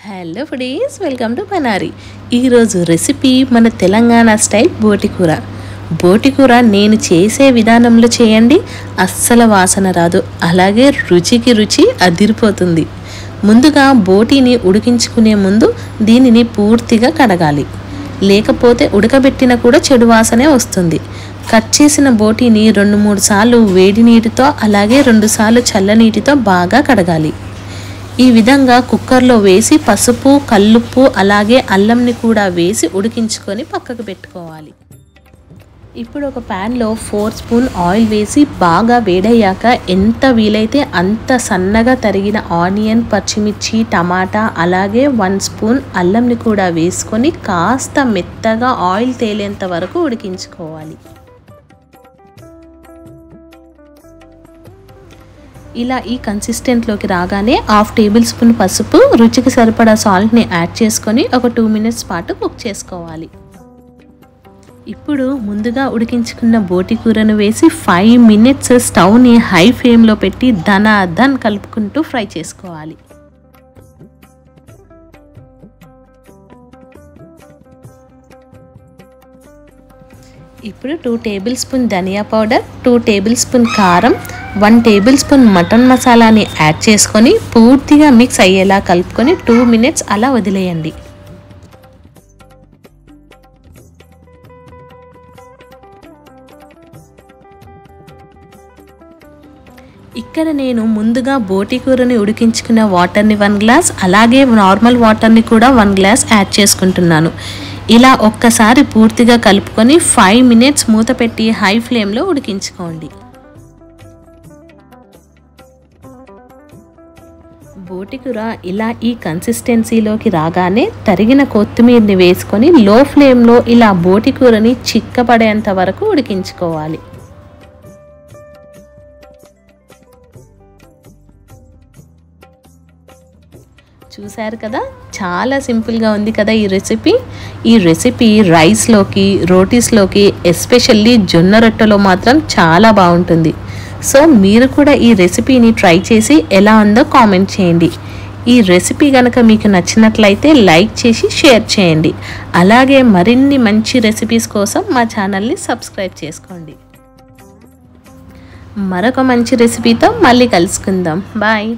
Hello foodies, welcome to Panari. ఈరోజు recipe మన Telangana style బోటికూర. బోటికూర నేను చేసే విధానంలో చేయండి, అస్సలు వాసన రాదు, అలాగే రుచికి రుచి అదిరిపోతుంది. ముందుగా బోటిని ఉడికించుకునే ముందు దీనిని పూర్తిగా కడగాలి, లేకపోతే ఉడకబెట్టిన కూడా చెడు వాసనే వస్తుంది. కట్ చేసిన బోటిని 2-3 సార్లు వేడి నీటితో అలాగే 2 సార్లు చల్లనీటితో బాగా కడగాలి. ఈ విధంగా కుక్కర్లో వేసి పసుపు, కల్లుప్పు అలాగే అల్లంని కూడా వేసి ఉడికించుకొని పక్కకు పెట్టుకోవాలి. ఇప్పుడు ఒక ప్యాన్లో 4 స్పూన్ ఆయిల్ వేసి బాగా వేడయ్యాక ఎంత వీలైతే అంత సన్నగా తరిగిన ఆనియన్, పచ్చిమిర్చి, టమాటా అలాగే 1 స్పూన్ అల్లంని కూడా వేసుకొని కాస్త మెత్తగా ఆయిల్ తేలేంత వరకు ఉడికించుకోవాలి. ఇలా ఈ కన్సిస్టెంట్లోకి రాగానే 1/2 టేబుల్ స్పూన్ పసుపు, రుచికి సరిపడా సాల్ట్ని యాడ్ చేసుకొని ఒక 2 మినిట్స్ పాటు కుక్ చేసుకోవాలి. ఇప్పుడు ముందుగా ఉడికించుకున్న బోటి కూరను వేసి 5 మినిట్స్ స్టవ్ని హై ఫ్లేమ్లో పెట్టి ధన్ కలుపుకుంటూ ఫ్రై చేసుకోవాలి. ఇప్పుడు 2 టేబుల్ స్పూన్ ధనియా పౌడర్, 2 టేబుల్ స్పూన్ కారం, 1 టేబుల్ స్పూన్ మటన్ మసాలాని యాడ్ చేసుకొని పూర్తిగా మిక్స్ అయ్యేలా కలుపుకొని 2 మినిట్స్ అలా వదిలేయండి. ఇక్కడ నేను ముందుగా బోటి కూరని ఉడికించుకున్న వాటర్ని 1 గ్లాస్ అలాగే నార్మల్ వాటర్ని కూడా 1 గ్లాస్ యాడ్ చేసుకుంటున్నాను. ఇలా ఒక్కసారి పూర్తిగా కలుపుకొని 5 మినిట్స్ మూత పెట్టి హై ఫ్లేమ్లో ఉడికించుకోండి. బోటికూర ఇలా ఈ కన్సిస్టెన్సీలోకి రాగానే తరిగిన కొత్తిమీరని వేసుకొని లో ఫ్లేమ్లో ఇలా బోటికూరని చిక్కపడేంత వరకు ఉడికించుకోవాలి. చూశారు కదా, చాలా సింపుల్గా ఉంది కదా ఈ రెసిపీ రైస్లోకి, రోటీస్లోకి, ఎస్పెషల్లీ జొన్న రొట్టెలో మాత్రం చాలా బాగుంటుంది. సో మీరు కూడా ఈ రెసిపీని ట్రై చేసి ఎలా ఉందో కామెంట్ చేయండి. ఈ రెసిపీ కనుక మీకు నచ్చినట్లయితే లైక్ చేసి షేర్ చేయండి. అలాగే మరిన్ని మంచి రెసిపీస్ కోసం మా ఛానల్ని సబ్స్క్రైబ్ చేసుకోండి. మరొక మంచి రెసిపీతో మళ్ళీ కలుసుకుందాం. బాయ్.